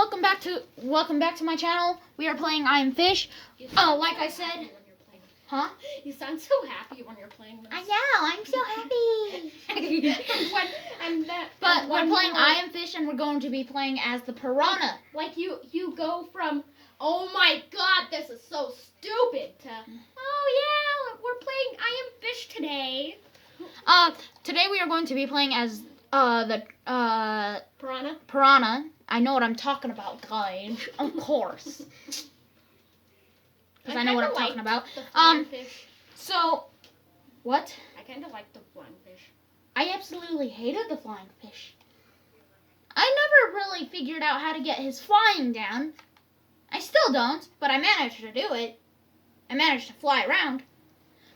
welcome back to my channel. We are playing I Am Fish. Oh, like I said, huh? You sound so happy when you're playing this. I know, I'm so happy. But we're playing I Am Fish, and we're going to be playing as the piranha. Like you go from, oh my god, this is so stupid, to, oh yeah, we're playing I Am Fish today. Today we are going to be playing as the Piranha. piranha. I know what I'm talking about, guys. Of course. Because I know what I'm talking about. The flying fish. So, what? I kind of like the flying fish. I absolutely hated the flying fish. I never really figured out how to get his flying down. I still don't, but I managed to do it. I managed to fly around,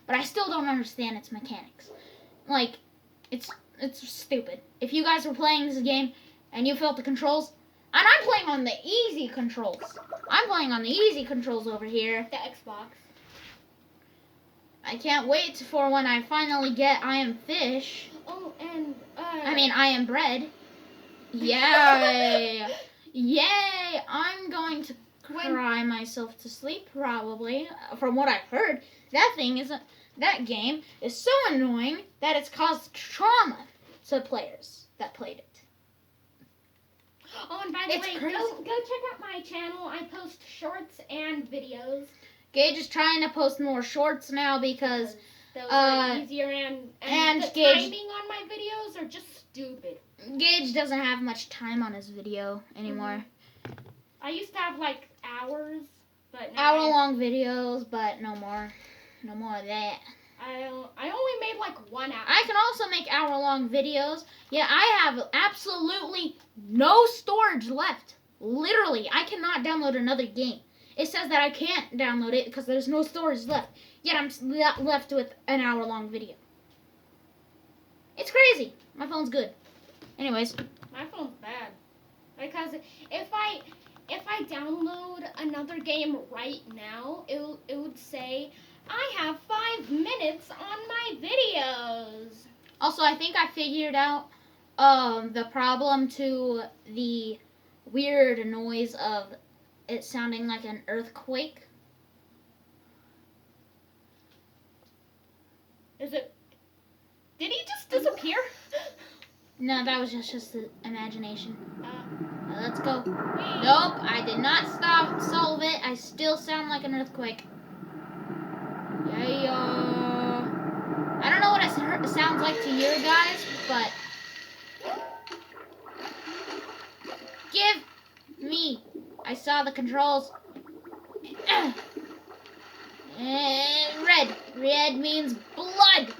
but I still don't understand its mechanics. Like, it's stupid. If you guys were playing this game and you felt the controls, and I'm playing on the easy controls. I'm playing on the easy controls over here. The Xbox. I can't wait for when I finally get I Am Fish. Oh, and I Am Bread. Yay! Yay! I'm going to cry myself to sleep, probably. From what I've heard, that game is so annoying that it's caused trauma to players that played it. Oh, and by the way, crazy. go check out my channel. I post shorts and videos. Gage is trying to post more shorts now because those are easier and the Gage, timing on my videos are just stupid. Gage doesn't have much time on his video anymore. I used to have like hours, but now Hour-long videos, but no more. No more of that. I only made like 1 hour. I can also make hour-long videos. Yeah, I have absolutely no storage left. Literally, I cannot download another game. It says that I can't download it because there's no storage left. Yet I'm left with an hour-long video. It's crazy. My phone's good. Anyways. My phone's bad. Because if I download another game right now, it would say, I have 5 minutes on my videos. Also, I think I figured out the problem to the weird noise of it sounding like an earthquake. Is it? Did he just disappear? No, that was just the imagination. Let's go. Wait. Nope, I did not solve it. I still sound like an earthquake. Yeah. I don't know what it sounds like to you guys, but give me. I saw the controls. Red. Red means blood.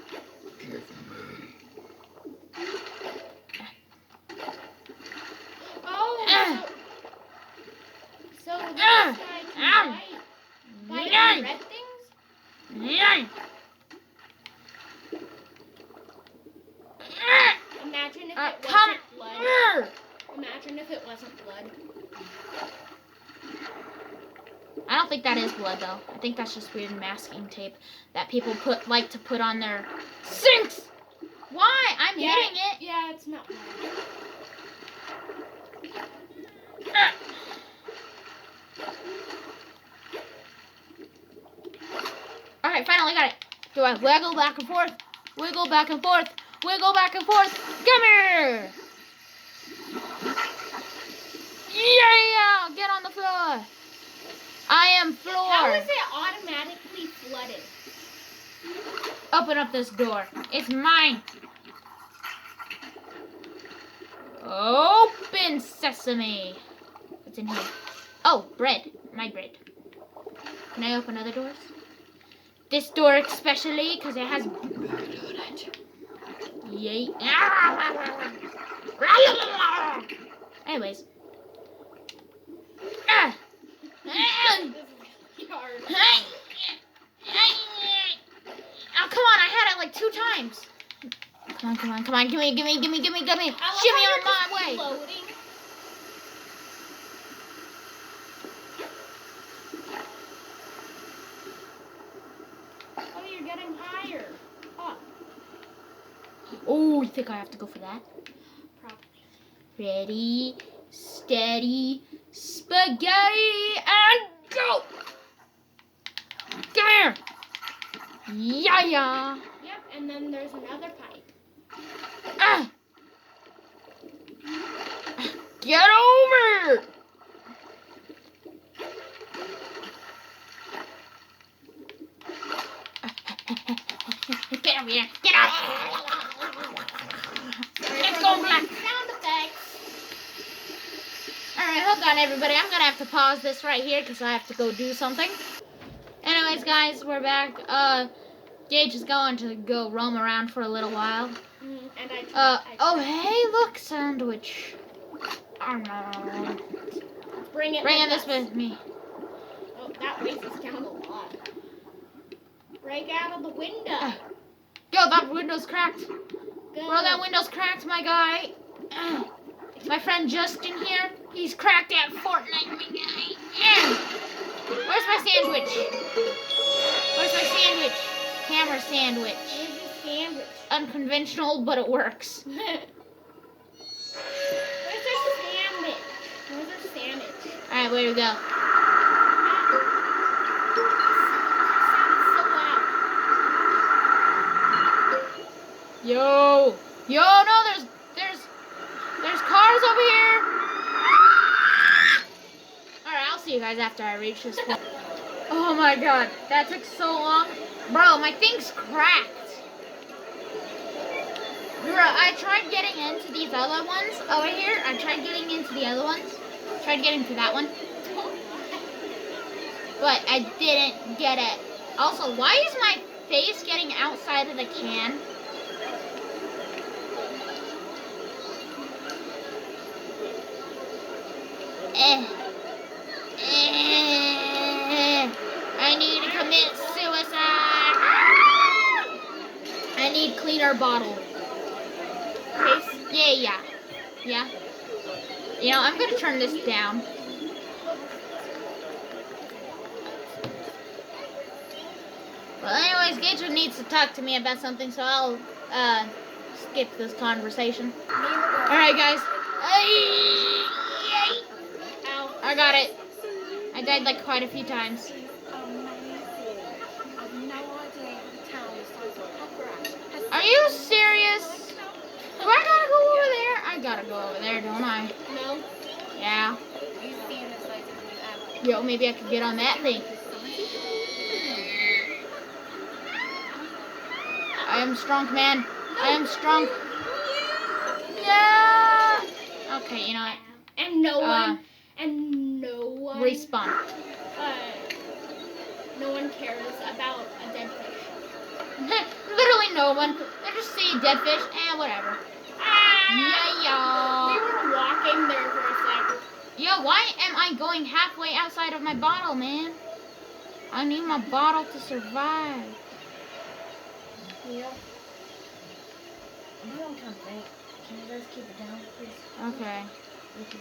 Oh. So this guy can bite red things? Imagine if it wasn't blood. Imagine if it wasn't blood. I don't think that is blood, though. I think that's just weird masking tape that people like to put on their sinks. Why? I'm hitting it. Yeah, it's not blood. Alright, finally got it. Do I wiggle back and forth? Wiggle back and forth. Wiggle back and forth. Come here. Yeah, get on the floor. I am floor. How is it automatically flooded? Open up this door. It's mine. Open sesame. What's in here? Oh, bread. My bread. Can I open other doors? This door especially, because it has bread on it. Yay. Anyways. Oh, come on, I had it like 2 times. Come on. Gimme. Shimmy on my way. Floating. Oh, you're getting higher. Oh, you think I have to go for that? Probably. Ready, steady, Spaghetti and go! Come here! Yeah. Yep, and then there's another pipe. Ah. Get over! Get over here! Get out! Let's go, Black! Sound effects. Alright, hold on, everybody. I'm gonna have to pause this right here because I have to go do something. Anyways, guys, we're back. Gage is going to go roam around for a little while. And Oh, hey, look, sandwich. Bring it. Bring with this us. with me. Oh, that weighs us down a lot. Break out of the window. Yo, that window's cracked. Go. Bro, that window's cracked, my guy. My friend Justin here, he's cracked at Fortnite, my guy. Where's my sandwich? Where's my sandwich? Hammer sandwich. Here's your sandwich. Unconventional, but it works. Where's our sandwich? Where's our sandwich? Alright, where do we go? Yo, no, there's cars over here. All right, I'll see you guys after I reach this point. Oh my God, that took so long, bro. My thing's cracked. Bro, I tried getting into these other ones over here. I tried getting into the other ones. Tried getting to that one, but I didn't get it. Also, why is my face getting outside of the can? I need to commit suicide. I need cleaner bottle. Case? Yeah. You know, I'm gonna turn this down. Well, anyways, Gage needs to talk to me about something, so I'll skip this conversation. All right, guys. Ow. I got it. I died like quite a few times. Are you serious? Do I gotta go over there? I gotta go over there, don't I? No. Yeah. Yo, maybe I could get on that thing. I am strong, man. I am strong. Yeah. Okay, you know what? And no one. Respawn. No one cares about a dead fish. Literally no one. They just see a dead fish and whatever. Yeah. We were walking there for a second. Yo, why am I going halfway outside of my bottle, man? I need my bottle to survive. Yeah. I'm going to come think. Can you guys keep it down, please? Okay. Thank you.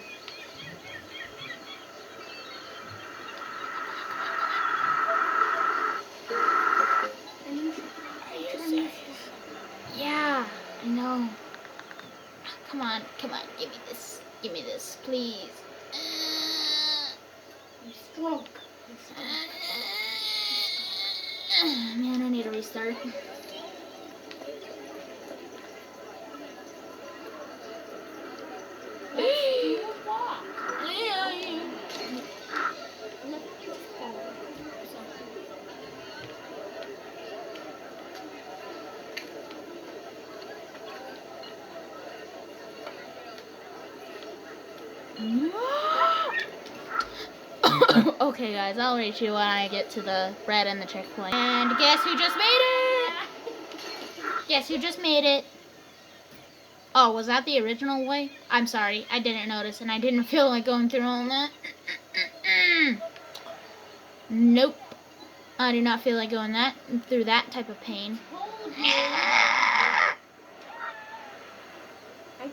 Yeah, I know. Come on, give me this, please. I'm strong. Man, I need to restart. Walk. Okay, guys, I'll reach you when I get to the bread and the checkpoint. And guess who just made it? Guess who just made it? Oh, was that the original way? I'm sorry, I didn't notice, and I didn't feel like going through all that. Nope. I do not feel like going through that type of pain. I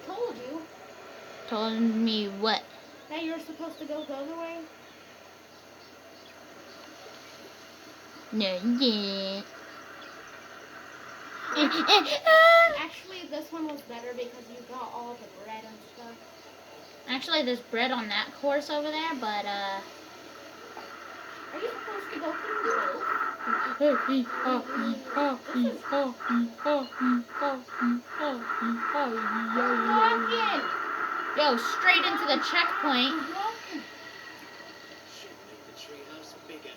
told you Told me what? that you're supposed to go the other way. No, yeah. Actually, this one was better because you got all the bread and stuff. Actually, there's bread on that course over there, but Are you supposed to go through both? Walking! Yo, straight into the checkpoint. Walking! Should make the treehouse bigger.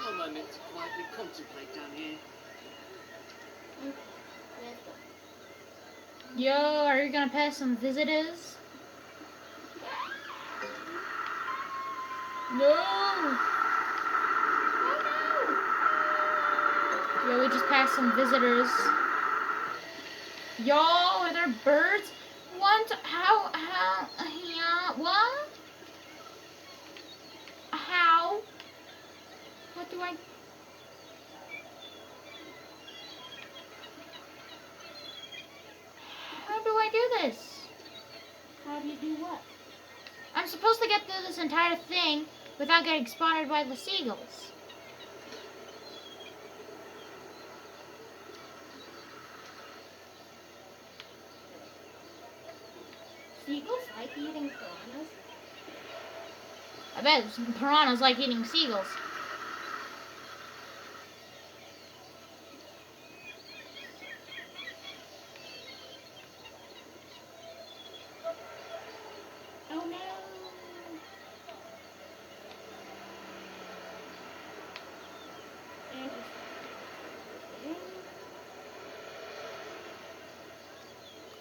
No moment to quietly contemplate down here. Let's go. Yo, are you gonna pass some visitors? No! Oh Yo, we just passed some visitors. Yo, are there birds? What? How, yeah, what? How? What do I... How do I do this? no! How do you do what? I'm supposed to get through this entire thing without getting spotted by the seagulls. Seagulls like eating piranhas? I bet piranhas like eating seagulls. Oh no! And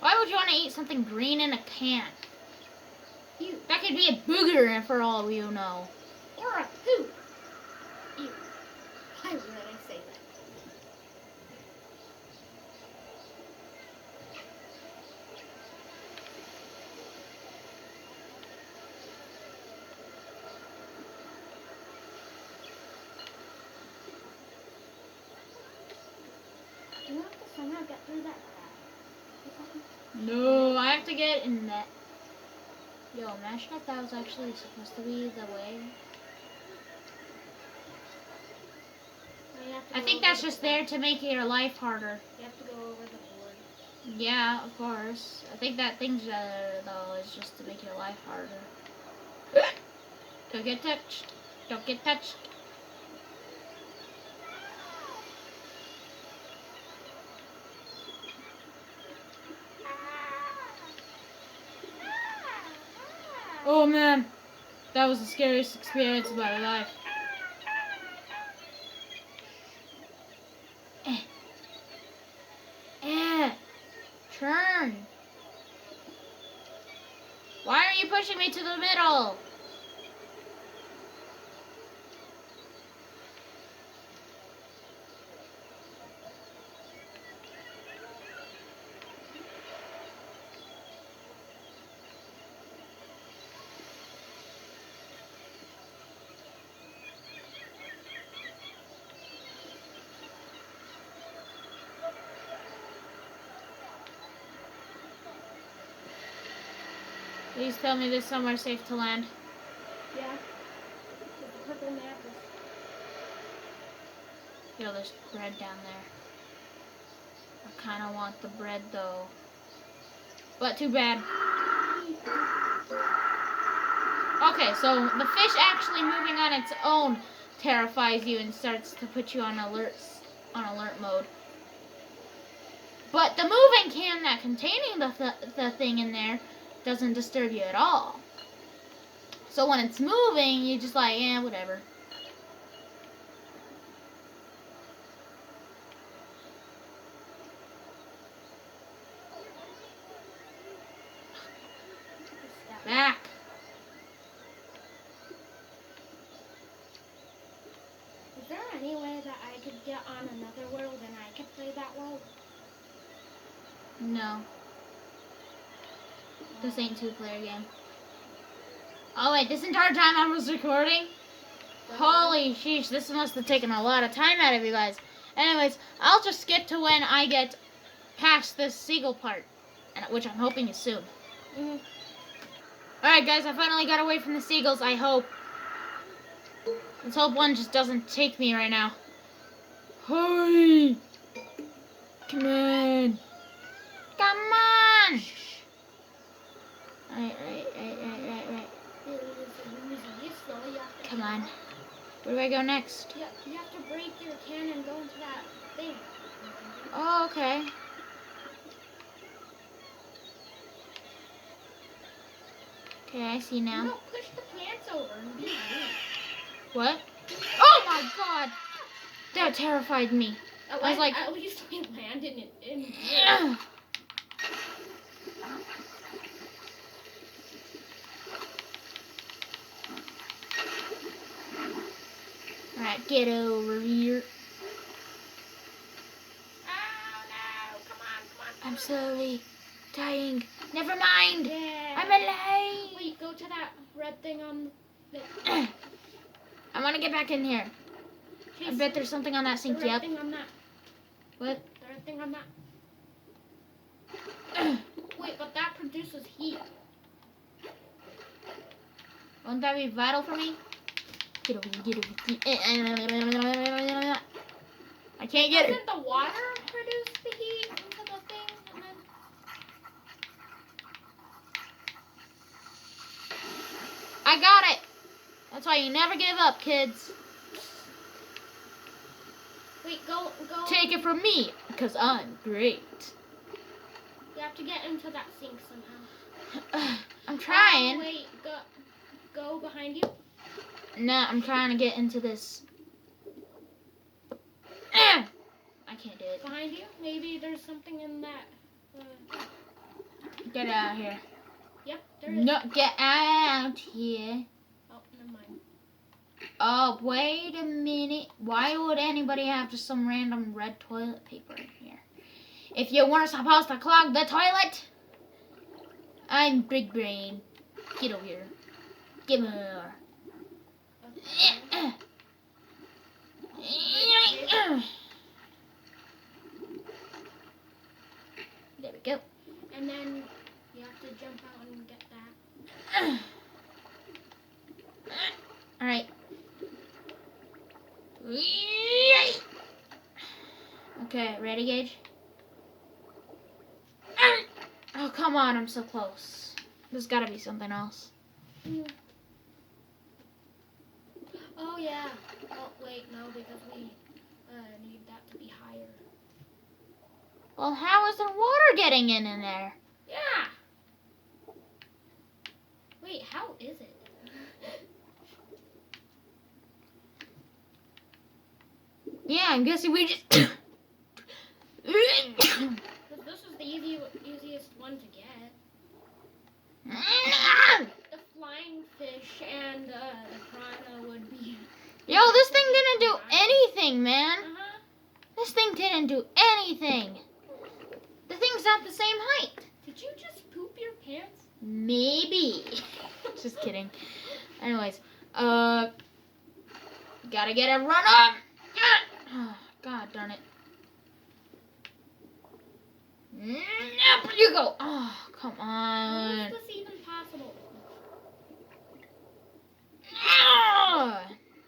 Why would you want to eat something green in a can? Ew. That could be a booger for all you know. Or a poop! Ew. Why would I say that? Do you have to somehow get through that No, I have to get in that. Yo, imagine if that was actually supposed to be the way. I think that's just there to make your life harder. You have to go over the board. Yeah, of course. I think that thing's though is just to make your life harder. Don't get touched. Don't get touched. Oh man, that was the scariest experience of my life. Turn. Why are you pushing me to the middle? Please tell me there's somewhere safe to land. Yeah. With the purple mattress. Yo, there's bread down there. I kind of want the bread though. But too bad. Okay, so the fish actually moving on its own terrifies you and starts to put you on alert mode. But the moving can that containing the thing in there doesn't disturb you at all. So when it's moving, you just like, yeah, whatever. Back. Is there any way that I could get on another world and I could play that world? No. This ain't two-player game. Oh wait, this entire time I was recording? Holy sheesh, this must have taken a lot of time out of you guys. Anyways, I'll just skip to when I get past this seagull part, which I'm hoping is soon. Mm-hmm. Alright guys, I finally got away from the seagulls, I hope. Let's hope one just doesn't take me right now. Hurry! Come on! Come on! Right. It is easy, so you have to Come on. Where do I go next? You have to break your can and go into that thing. Oh, okay. Okay, I see now. No, push the plants over and be rude. What? Oh my god! That terrified me. I was like- at least we landed in Ugh. Alright, get over here. Oh no! Come on! I'm slowly dying. Never mind. Yeah. I'm alive. Wait, go to that red thing on the. I want to get back in here. I Chase, bet there's something on that the sink. red Yep. thing on that. What? The red thing on that. Wait, but that produces heat. Won't that be vital for me? Get over here. I can't get it. Doesn't the water produce the heat into the thing? And then... I got it. That's why you never give up, kids. Wait, go. Take it from me, because I'm great. You have to get into that sink somehow. I'm trying. Wait, go behind you. No, I'm trying to get into this. I can't do it. Behind you. Maybe there's something in that. Get out of here. Yep, there is. No, get out here. Oh, never mind. Oh, wait a minute. Why would anybody have just some random red toilet paper in here? If you weren't supposed to clog the toilet, I'm big brain. Get over here. Give me here. Okay. There we go. And then you have to jump out and get that. Alright. Okay, ready, Gage? Oh, come on, I'm so close. There's gotta be something else. Oh yeah. Oh wait, no, because we need that to be higher. Well, how is the water getting in there? Yeah. Wait, how is it? Yeah, I'm guessing we just... Because this is the easiest one to get. The flying fish and the piranha would be. Yo, this thing didn't do anything, man. Uh-huh. This thing didn't do anything. The thing's not the same height. Did you just poop your pants? Maybe. Just kidding. Anyways, gotta get a run up. Oh, God darn it. Up you go. Oh, come How on. is this even possible?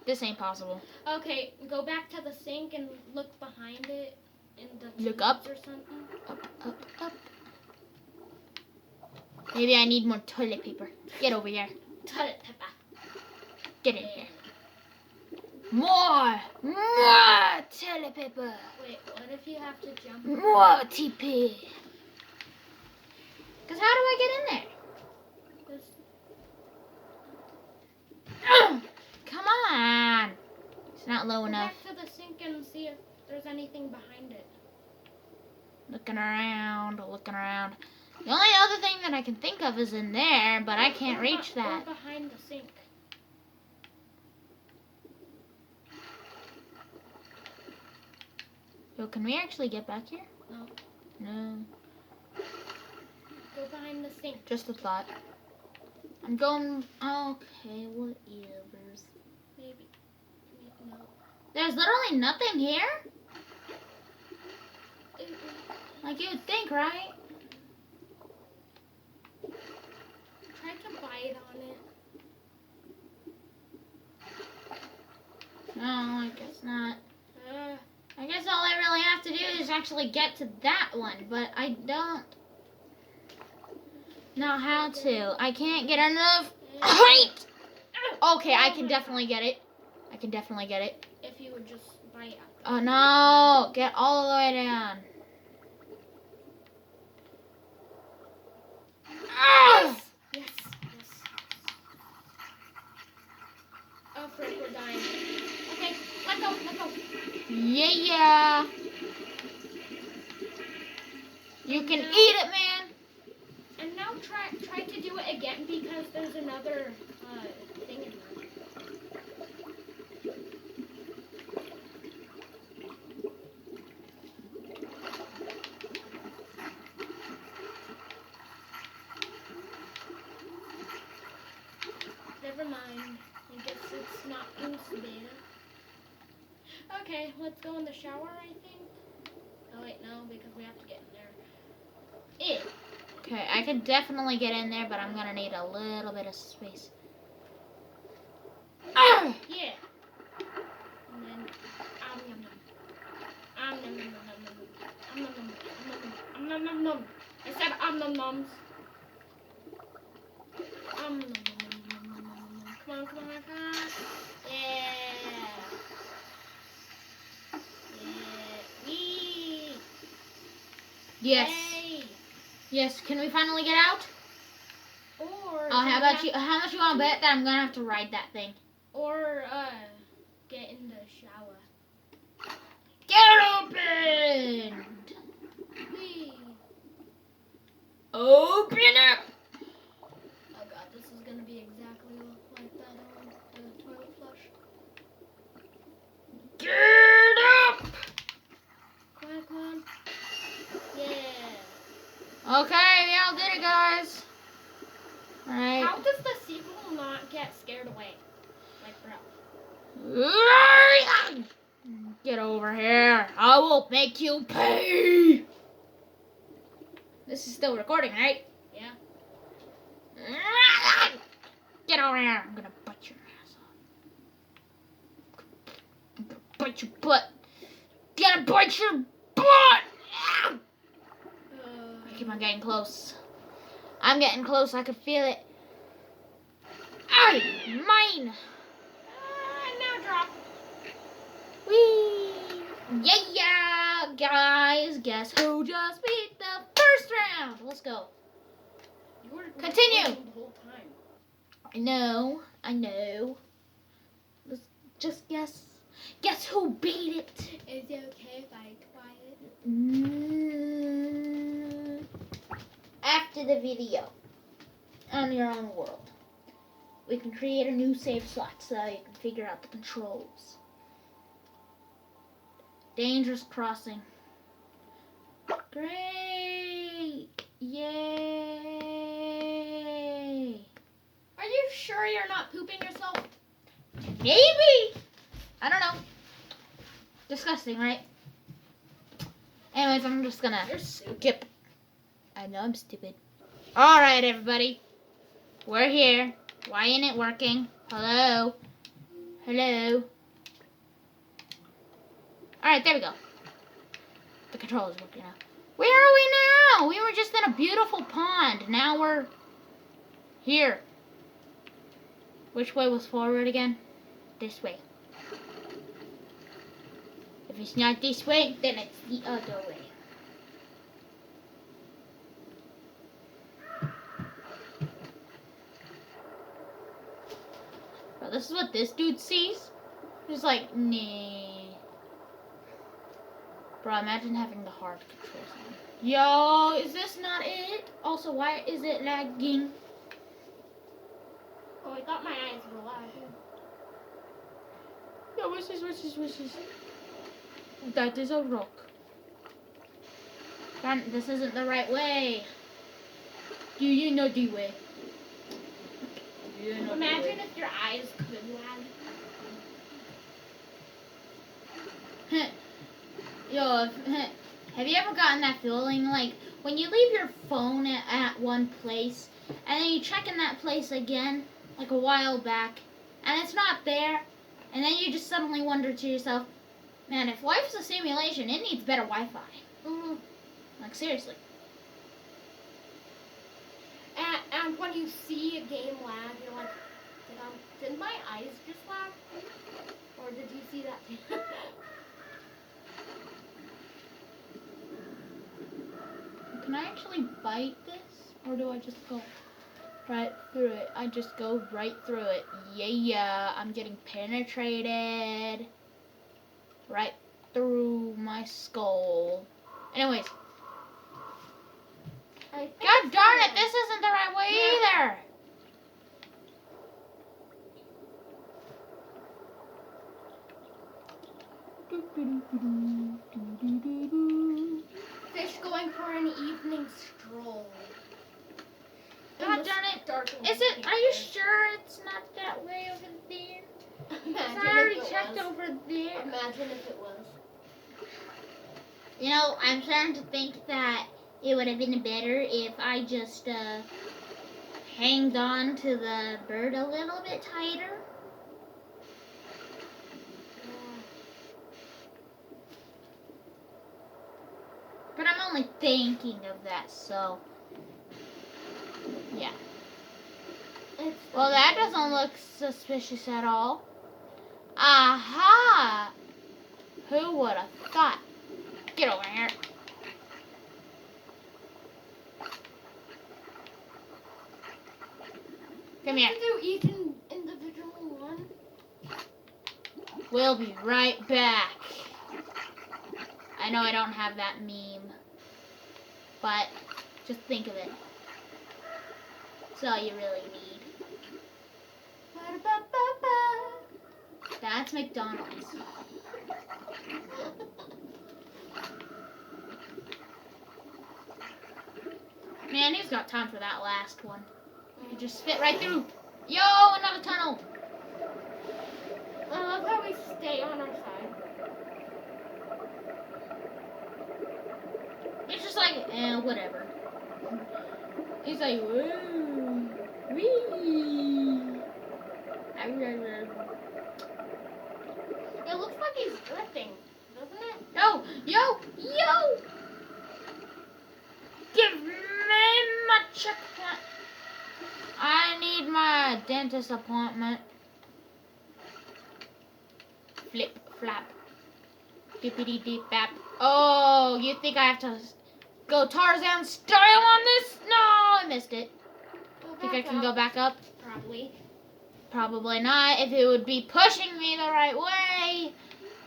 This ain't possible. Okay, go back to the sink and look behind it in the Look up? tubes or something. Up. Maybe I need more toilet paper. Get over here. Toilet paper. Get in here. More toilet paper. Wait, what if you have to jump? More TP. Because how do I get in there? This- Come on. It's not low Go enough. back to the sink and see if there's anything behind it. Looking around. The only other thing that I can think of is in there, but I can't reach Or that. behind the sink. Yo, can we actually get back here? No. No. Go behind the sink. Just a thought. I'm going... Okay, whatevers. Maybe. No. There's literally nothing here? Like you would think, right? Try to bite on it. No, I guess not. Uh, I guess all I really have to do is actually get to that one, but I don't. Not how to. I can't get enough height. Okay, I can definitely get it. I can definitely get it. If you would just bite out. Oh no! Get all the way down. Ah! Yes. Oh, frick, we're dying. Okay, let go. Yeah. You can eat it, man. And now try to do it again because there's another thing in there. Never mind. I guess it's not incubator. Okay, let's go in the shower, I think. Oh wait, no, because we have to get in there. Okay, I can definitely get in there, but I'm gonna need a little bit of space. Ah! Yeah. And then, yum yum. Yum yum yum yum yum. I said num nums. Num num num. Come on. Yeah. Wee. Yes. Yay. Yes. Can we finally get out? Or. Oh, how about you? How much you want to bet that I'm gonna have to ride that thing? Or get in the shower. Get open! Wee. Open up! Oh god, this is gonna be exactly like that the toilet flush. Get up! Come on. Yeah. Okay, we all did it, guys. Alright. How does the sequel not get scared away? Like, bro. Get over here. I will make you pay. This is still recording, right? Yeah. Get over here. I'm gonna bite your ass off. I'm gonna bite your butt. Gonna bite your butt. I keep on getting close. I'm getting close. I can feel it. Ay, mine. Now drop. Whee! Yeah, guys. Guess who just beat the first round? Let's go. You were Continue. recording the whole time. I know. Let's just guess. Guess who beat it? Is it okay if I try it? After the video, on your own world, we can create a new save slot so you can figure out the controls. Dangerous crossing. Great! Yay! Are you sure you're not pooping yourself? Maybe! I don't know. Disgusting, right? Anyways, I'm just gonna You're stupid. skip. I know I'm stupid. Alright, everybody. We're here. Why isn't it working? Hello? Hello? Alright, there we go. The controller's working now. Where are we now? We were just in a beautiful pond. Now we're here. Which way was forward again? This way. If it's not this way, then it's the other way. Bro, this is what this dude sees. He's like, nah. Bro, imagine having the hard controls on. Yo, is this not it? Also, why is it lagging? Oh, I thought my eyes were lagging. Yo, what's this? That is a rock. This isn't the right way. Do you know the way? Imagine if your eyes could lag. Yo, have you ever gotten that feeling like when you leave your phone at one place and then you check in that place again, like a while back, and it's not there, and then you just suddenly wonder to yourself, man, if life's a simulation, it needs better Wi-Fi. Mm-hmm. Like, seriously. And and when you see a game lag, you're like, did my eyes just lag? Or did you see that too? Can I actually bite this? Or do I just go right through it? I just go right through it. Yeah, I'm getting penetrated. Right through my skull. Anyways. God darn it, this isn't the right way either. Fish going for an evening stroll. God darn it. Is it, are you sure it's not that way over there? 'Cause I already checked over there. Imagine if it was. You know, I'm starting to think that it would have been better if I just hanged on to the bird a little bit tighter. But I'm only thinking of that, so yeah. Well, that doesn't look suspicious at all. Aha! Who would have thought? Get over here. Come here. Do each individual one. We'll be right back. I know I don't have that meme, but just think of it. That's all you really need. That's McDonald's. Man, who's got time for that last one? You just fit right through. Yo, another tunnel. I love how we stay on our side. It's just like, whatever. He's like, woo, wee. It looks like he's drifting, doesn't it? Yo, yo, yo! Give me my checkpoint. I need my dentist appointment. Flip, flap. Dippity dip bap. Oh, you think I have to go Tarzan style on this? No, I missed it. Think I can go back up? Probably. Probably not. If it would be pushing me the right way.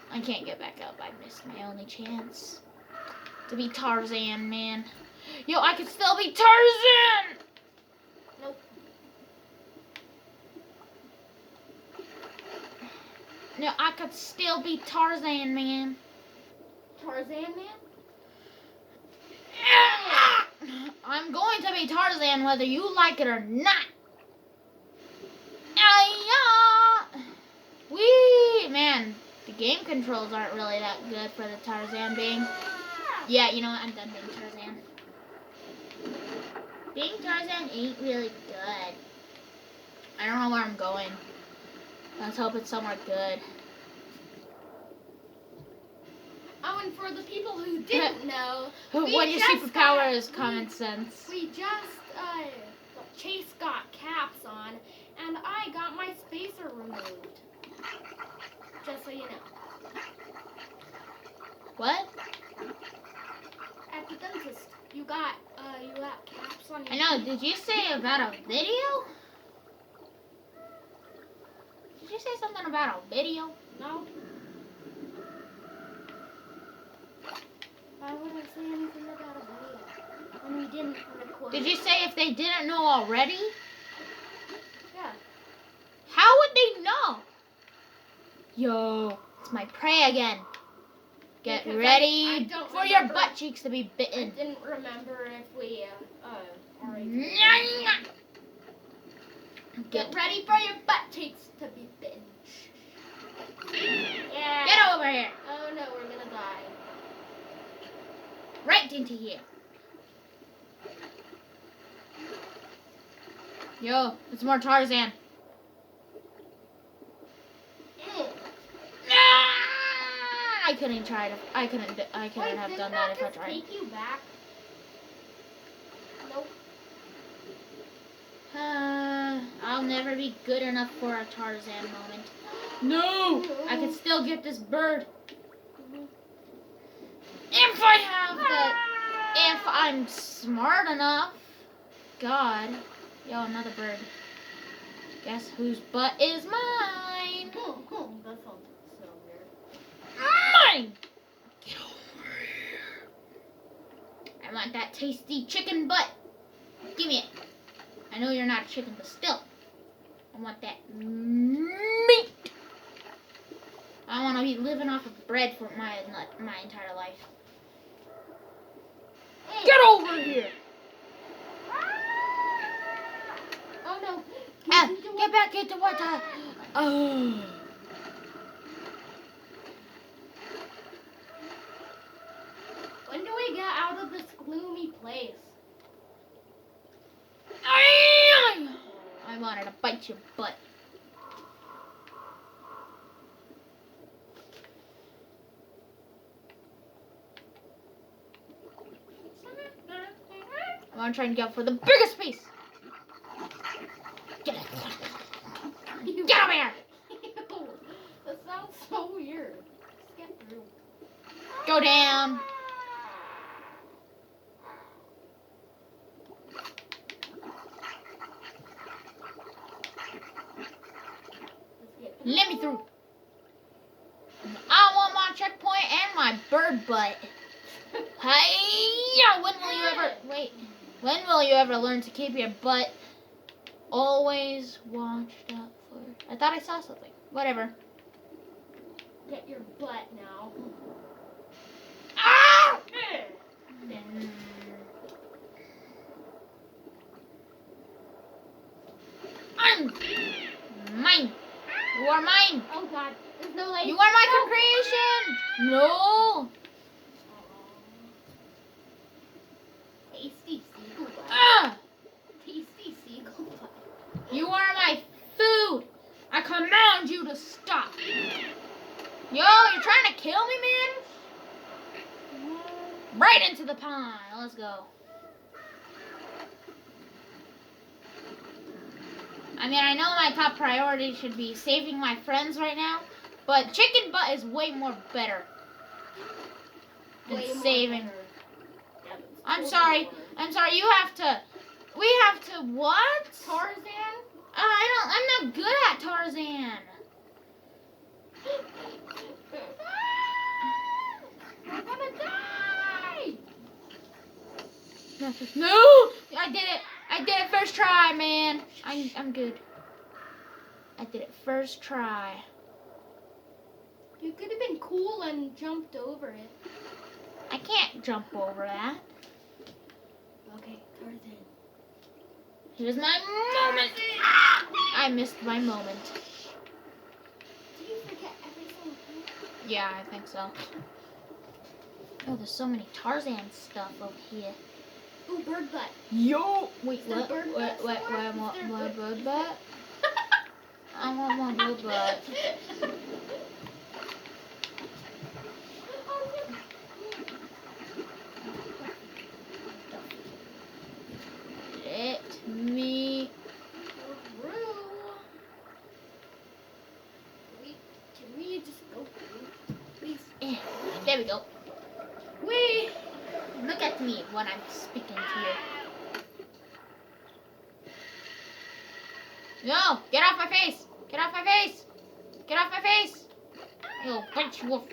I can't get back up. I missed my only chance to be Tarzan, man. Yo, I could still be Tarzan! Nope. No, I could still be Tarzan, man. Tarzan man? I'm going to be Tarzan whether you like it or not. Wee! Man, the game controls aren't really that good for the Tarzan being. Yeah, you know what? I'm done being Tarzan. Being Tarzan ain't really good. I don't know where I'm going. Let's hope it's somewhere good. Oh, and for the people who didn't know, What your superpower is common sense. we just, Chase got caps on, and I got my spacer removed. Just so you know. What? At the dentist, you got caps on your I know. teeth. Did you say about a video? Did you say something about a video? No. Why would I say anything about a video when we didn't record? Did you say if they didn't know already? Yeah. How would they know? Yo, it's my prey again. Get Because ready I don't for your remember. butt cheeks to be I bitten. didn't remember if we already. Get ready for your butt cheeks to be bitten. Yeah. Get over here. Oh no, we're gonna die. Right into here. Yo, it's more Tarzan. I couldn't try to. I couldn't have done that if I tried. Take you back? Nope. I'll never be good enough for a Tarzan moment. No! I can still get this bird. If I have the... If I'm smart enough. God. Yo, another bird. Guess whose butt is mine? That sounds so weird. Mine! Get over here. I want that tasty chicken butt. Give me it. I know you're not a chicken, but still. I want that meat. I want to be living off of bread for my entire life. Get over here! Oh no. Get back into what time? Oh. When do we get out of this gloomy place? I wanted to bite your butt. I want to try and go for the biggest piece. Get it. Get over here. Ew, that sounds so weird. Just get through. Go down. Let's get Let me through. I want my checkpoint and my bird butt. Hey, when will you ever wait? When will you ever learn to keep your butt always washed up for? I thought I saw something. Whatever. Get your butt now. Ah! I'm mine. You are mine. Oh god, there's no light. You are my creation. No. Tasty seagull butt. Ah! Tasty seagull butt. You are my food. I command you to stop. Yo, you're trying to kill me, man? Right into the pond. Let's go. I mean, I know my top priority should be saving my friends right now, but chicken butt is way more better than Way more saving. better. Yeah, but it's I'm totally sorry. more. I'm sorry. We have to what? Tarzan? I'm not good at Tarzan. We're gonna die! No, I did it. I did it first try, man. I'm good. I did it first try. You could have been cool and jumped over it. I can't jump over that. Okay, Tarzan. Here's my moment. I missed my moment. Do you forget everything? Yeah, I think so. Oh, there's so many Tarzan stuff over here. Ooh, bird butt. Yo! Wait, Is there what? bird What? butt What? somewhere? I want Is there my bird- bird butt. I want my bird butt. Let me. Through. Can we just go through? Please. There we go. Wait. Look at me when I'm speaking to you. No! Get off my face! Get off my face! Get off my face! You'll bite you off.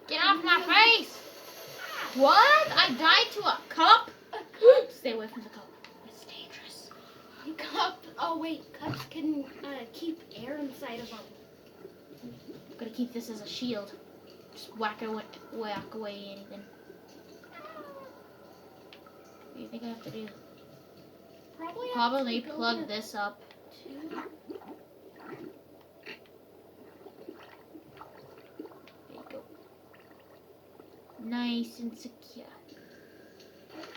Get off my face! What? I died to a cup? Stay away from the cup. It's dangerous. Cup. Oh wait, cups can keep air inside of them. I'm gonna keep this as a shield. Just whack away anything. What do you think I have to do? Probably plug this up. There you go. Nice and secure.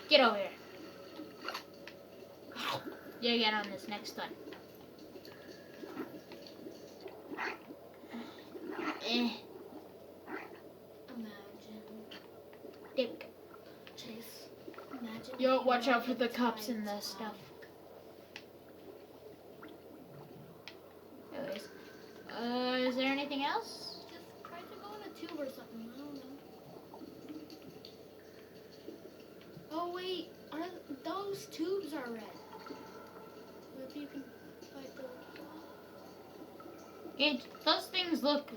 Get over here. You get on this next one. Imagine. There we go. Chase. Imagine. Yo, But watch out for the cups and the stuff. Anyways, is there anything else? Just try to go in a tube or something. I don't know. Oh wait, are those tubes are red? Maybe you can fight those. Those things look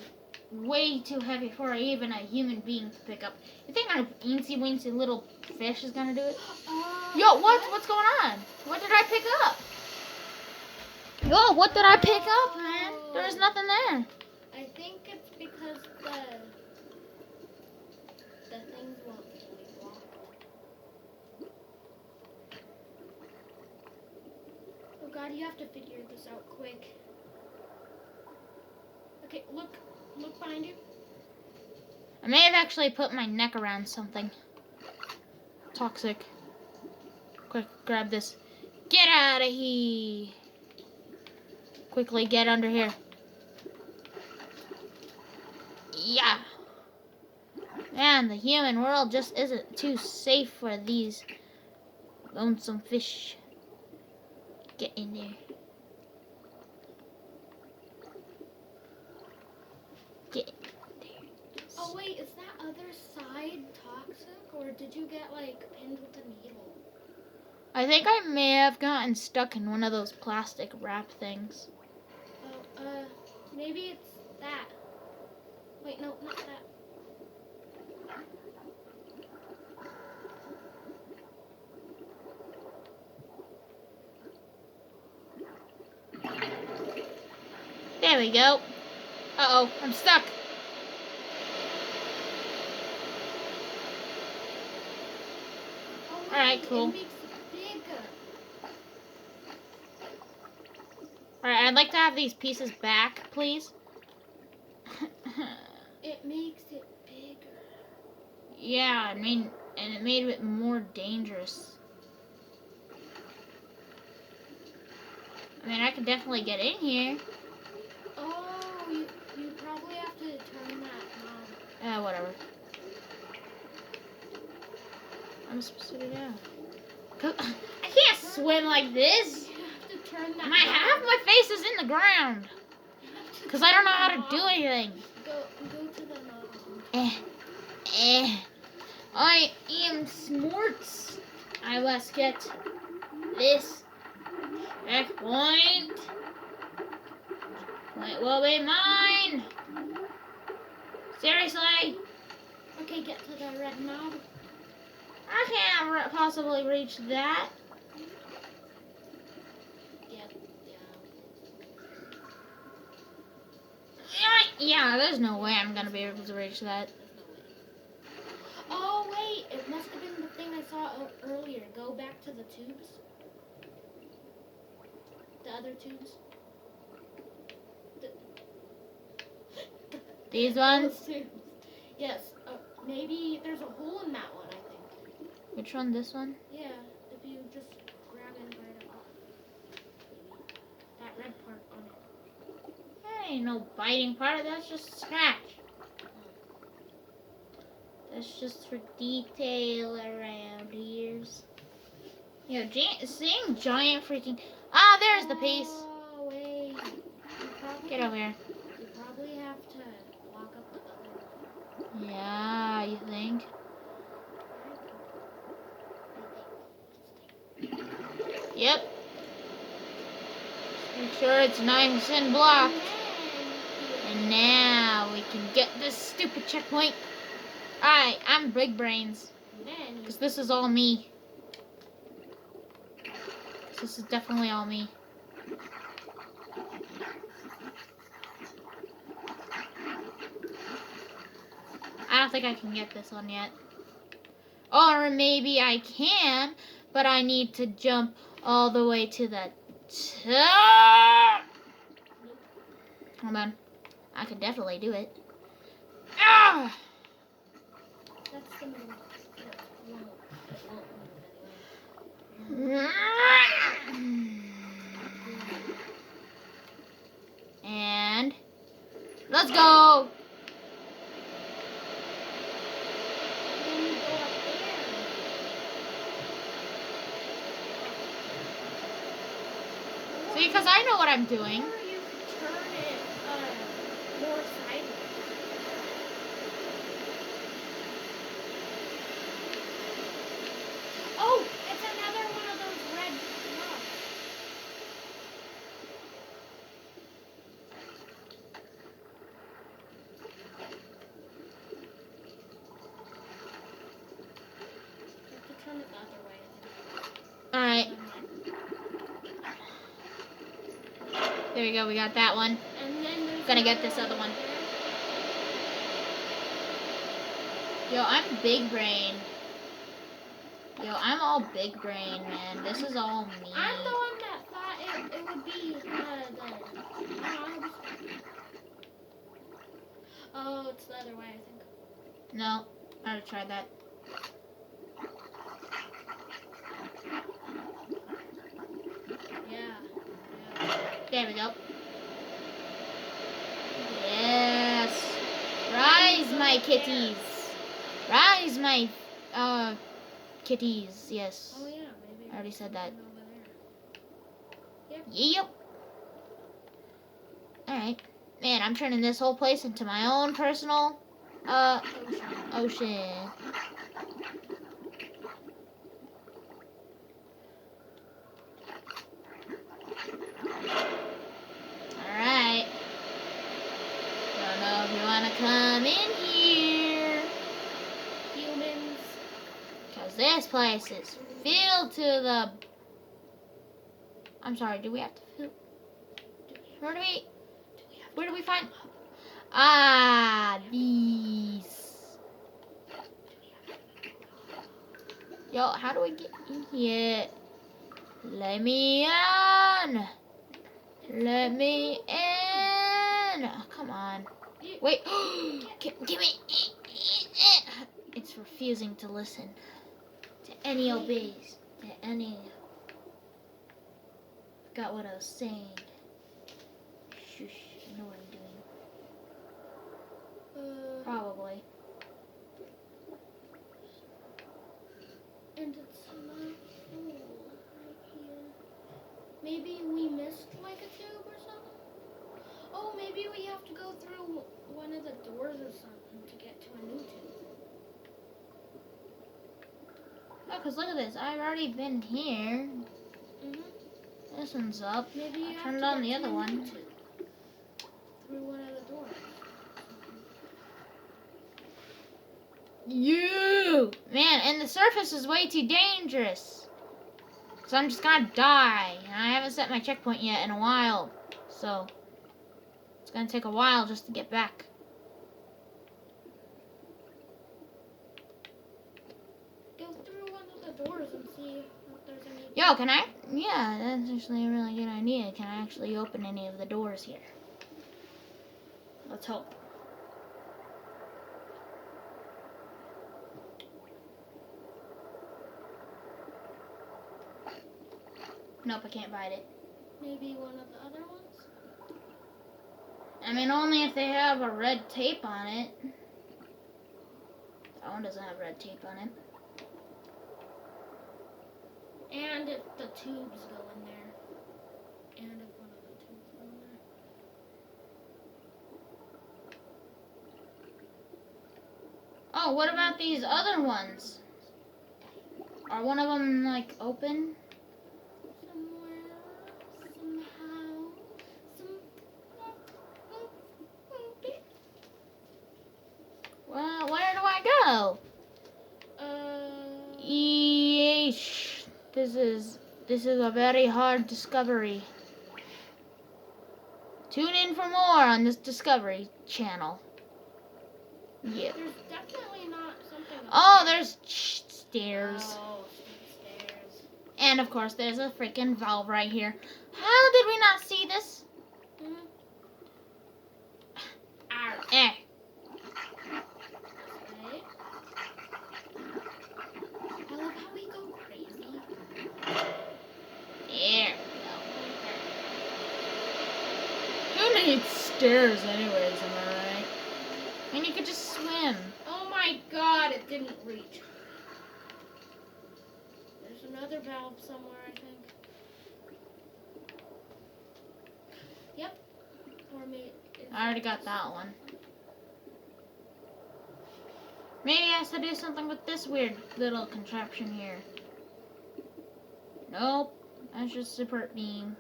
way too heavy for even a human being to pick up. You think a eensy weensy little fish is gonna do it? Yo, what's going on? What did I pick up? Yo, what did I pick up, man? There's nothing there. I think it's because the things won't be blocked. Oh God, you have to figure this out quick. Okay, look behind you. I may have actually put my neck around something. Toxic. Quick, grab this. Get out of here. Quickly get under here. Yeah. Man, the human world just isn't too safe for these lonesome fish. Get in there. Get in there. Oh wait, is that other side toxic, or did you get like pinned with a needle? I think I may have gotten stuck in one of those plastic wrap things. Oh, maybe it's that. Wait, no, not that. There we go. Uh-oh, I'm stuck. Oh, wait, Alright, cool. It makes it bigger. Alright, I'd like to have these pieces back, please. It makes it bigger. Yeah, I mean, and it made it more dangerous. I mean, I could definitely get in here. Oh, you probably have to turn that knob. Whatever. I'm supposed to do that. I can't swim like this. You have to turn that Half knob. my face is in the ground. You have to Because I don't know how turn to the do knob. anything. Go to the knob. I am smart. I must get this checkpoint. It will be mine. Seriously? Okay, get to the red knob. I can't possibly reach that. Yeah. Yeah, there's no way I'm going to be able to reach that. Oh wait, it must have been the thing I saw earlier. Go back to the tubes. The other tubes. These ones? Those tubes. Yes. Maybe there's a hole in that one, I think. Which one? This one? Yeah, if you just grab and right it off. That red part on it. That ain't no biting part. That's just a scratch. That's just for detail around ears. Yo, seeing giant freaking... Ah, there's the piece. Oh, wait. You probably, Get over here. You probably have to walk up the other. Yeah, you think? Yep. Make sure it's nice and blocked. And now we can get this stupid checkpoint. Alright, I'm big brains. Because this is all me. This is definitely all me. I don't think I can get this one yet. Or maybe I can, but I need to jump all the way to the top. Hold on. I could definitely do it. Ah! That's the middle. And let's go. Then you go up there. See, because I know what I'm doing. Or you could turn it more sideways. Oh, it's another one of those red blocks. You have to turn it the other way. Alright, there we go. We got that one. And then there's Gonna get another this other one. there. Yo, I'm big brain. Yo, I'm all big brain, man. This is all me. I'm the one that thought it would be the knobs. Oh, it's the other way, I think. No, I already tried that. Yeah. There we go. Yes. Rise, my kitties. Rise, my kitties. Yes. Oh yeah, maybe. I already said that. Over there. Yep. Alright. Man, I'm turning this whole place into my own personal ocean. Alright. Don't know if you wanna come in here. Humans. Because this place is filled to the... I'm sorry, do we have to fill... Where do we find... Ah, these. Yo, how do we get in here? Let me in. Let me in. Oh, come on. Wait. Give me. It's refusing to listen to any obeys. To any. Forgot what I was saying. Shush. I know what I'm doing. Probably. And it's not full right here. Maybe we missed like a tube or something? Oh, maybe we have to go through one of the doors or something to get to a new tube. Oh, because look at this. I've already been here. This one's up. Maybe you I have turned to on get the to other a new one. tube through one of the doors. You! Man, and the surface is way too dangerous. So I'm just gonna die. And I haven't set my checkpoint yet in a while. So it's gonna take a while just to get back. Go through one of the doors and see if there's any. Yo, can I? Yeah, that's actually a really good idea. Can I actually open any of the doors here? Let's hope. Nope, I can't bite it. Maybe one of the other ones? I mean, only if they have a red tape on it. That one doesn't have red tape on it. And if the tubes go in there. And if one of the tubes go in there. Oh, what about these other ones? Are one of them, like, open? Somewhere, somehow, Well, where do I go? Yeesh. This is a very hard discovery. Tune in for more on this Discovery Channel. Yeah. There's definitely not something. Oh, there's stairs. Oh, stairs. And of course, there's a freaking valve right here. How did we not see this? Ow. Eh. Okay. I love how we go crazy. There we go. Who needs stairs anyways, am I right? I mean, you could just swim. Oh my god, it didn't reach. There's another valve somewhere, I think. I already got that one. Maybe it has to do something with this weird little contraption here. Nope. That's just support beam.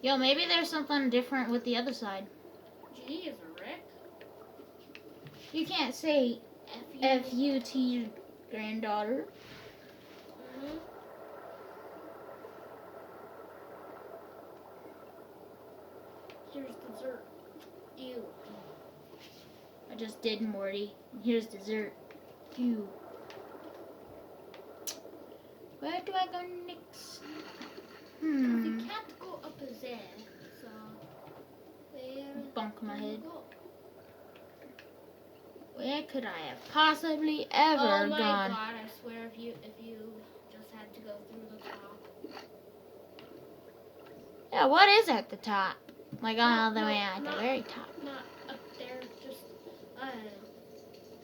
Yo, maybe there's something different with the other side. Jeez, Rick. You can't say F-U. F-U to your granddaughter. Mhm. Here's dessert. Ew. I just did, Morty. Here's dessert. Ew. Where do I go next? You can't go up there, so where Bonk my do you head. go? Where could I have possibly ever Oh my gone? god, I swear if you just had to go through the top. Yeah, what is at the top? Like all the No, way at the not- very top. Not up there, just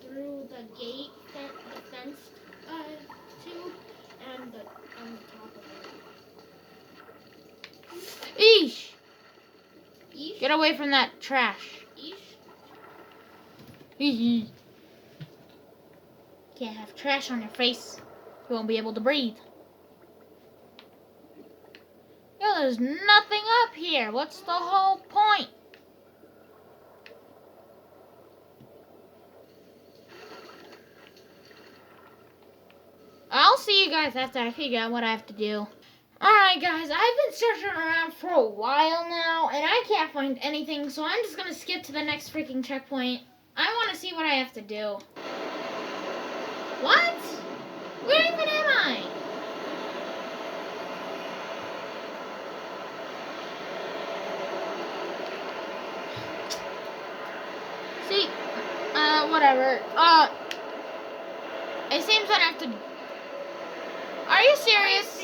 through the gate, the fenced tube, and on the top of it. Eesh! Eesh, Get away from that trash. eesh. Hee Can't have trash on your face. You won't be able to breathe. Yo, there's nothing up here. What's the whole point? I'll see you guys after I figure out what I have to do. Alright guys, I've been searching around for a while now, and I can't find anything, so I'm just gonna skip to the next freaking checkpoint. I want to see what I have to do. What? Where even am I? See, whatever. It seems I have to... Are you serious?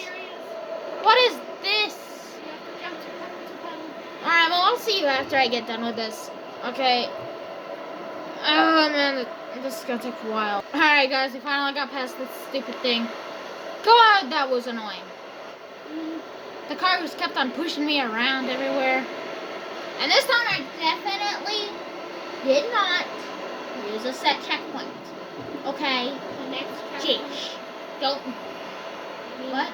What is this? You have to jump to pedal to pedal. Alright, well, I'll see you after I get done with this. Okay. Oh, man, this is gonna take a while. Alright, guys, we finally got past this stupid thing. God, that was annoying. The car just kept on pushing me around everywhere. And this time I definitely did not use a set checkpoint. Okay? The next Jeez. checkpoint. Don't... I mean, What?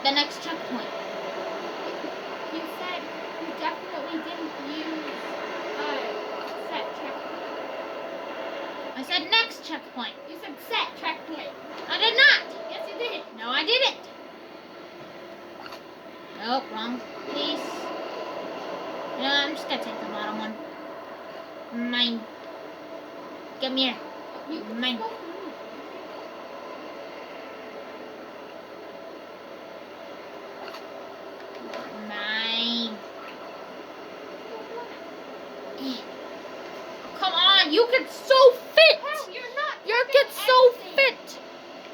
The next checkpoint. You said you definitely didn't use set checkpoint. I said next checkpoint. You said set checkpoint. I did not. Yes, you did. No, I didn't. Nope, wrong piece. No, I'm just gonna take the bottom one. Mine. Come here. You can Mine. go through. Mine. Come on, you can so fit. Hell, you're not. You doing get so anything. fit.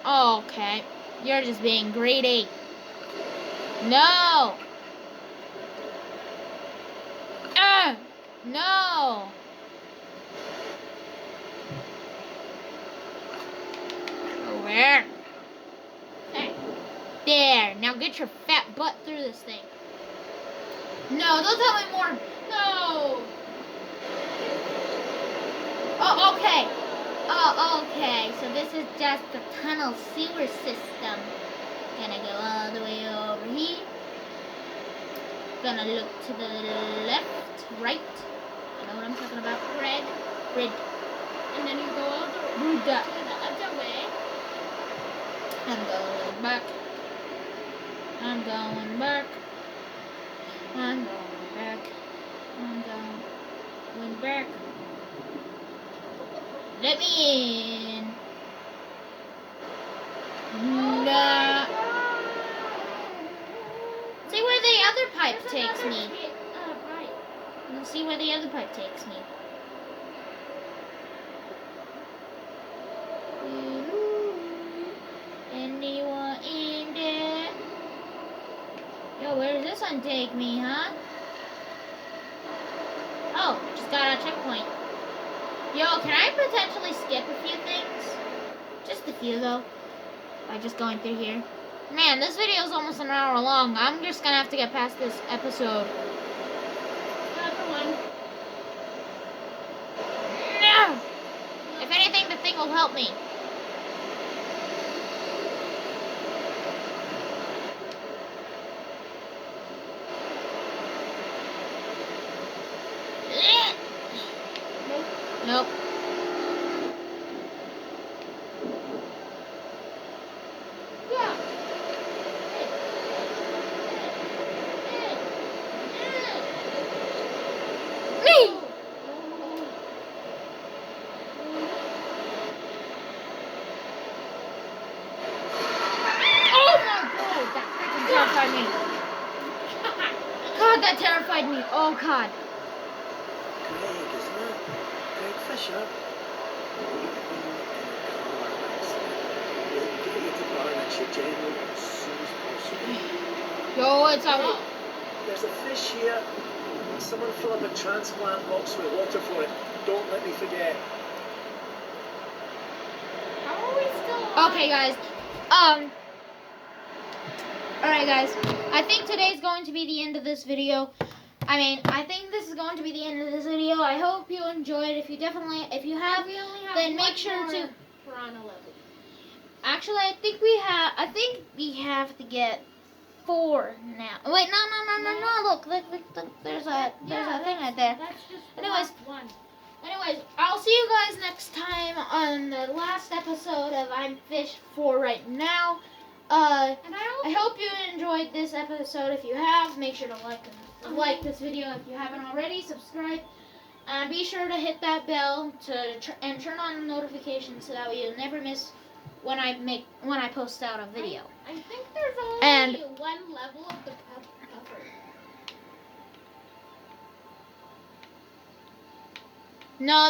Oh, okay. You're just being greedy. No. No. Where? Hey. There. Now get your fat butt through this thing. No, don't tell me more. No. Oh, okay. Oh, okay. So this is just the tunnel sewer system. Gonna go all the way over here. Gonna look to the left, right. I know what I'm talking about. Red. And then you go all the Red. to the other way. I'm going back. I'm going back. I'm going back. I'm going back. Let me in. Nah. See where the other pipe There's takes another me. pipe. Let's see where the other pipe takes me. Anyone in there? Yo, where does this one take me, huh? Oh, just got a checkpoint. Yo, can I potentially skip a few things? Just a few, though. By just going through here. Man, this video is almost an hour long. I'm just gonna have to get past this episode. Another one. No! If anything, the thing will help me. Nope. Yeah. Me! Oh my god, that freaking terrified me. God, that terrified me. Oh god. Greg, isn't it? Greg Fisher. We'll get you to Barnett General as soon as possible. Yo, it's out. There's a fish here. Someone fill up a transplant box with water for it. Don't let me forget. How are we still on? Okay, guys. Alright, guys. I think today's going to be the end of this video. I think this is going to be the end of this video. I hope you enjoyed. If you have, We only have then one make sure more. to. We're on 11. Actually, I think we have to get 4 now. Wait, no. Look, there's a thing right there. That's just the Anyways. last one. Anyways, I'll see you guys next time on the last episode of I'm Fish 4 right now. And I hope you enjoyed this episode. If you have, make sure to like this video if you haven't already. Subscribe. And be sure to hit that bell and turn on notifications so that way you'll never miss when I post out a video. I think there's only And- one level of the puffer. No.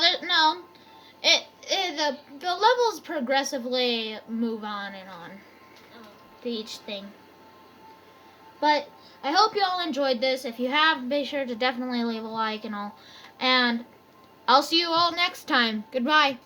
The levels progressively move on and on Oh. to each thing. But I hope you all enjoyed this. If you have, be sure to definitely leave a like and all. And I'll see you all next time. Goodbye.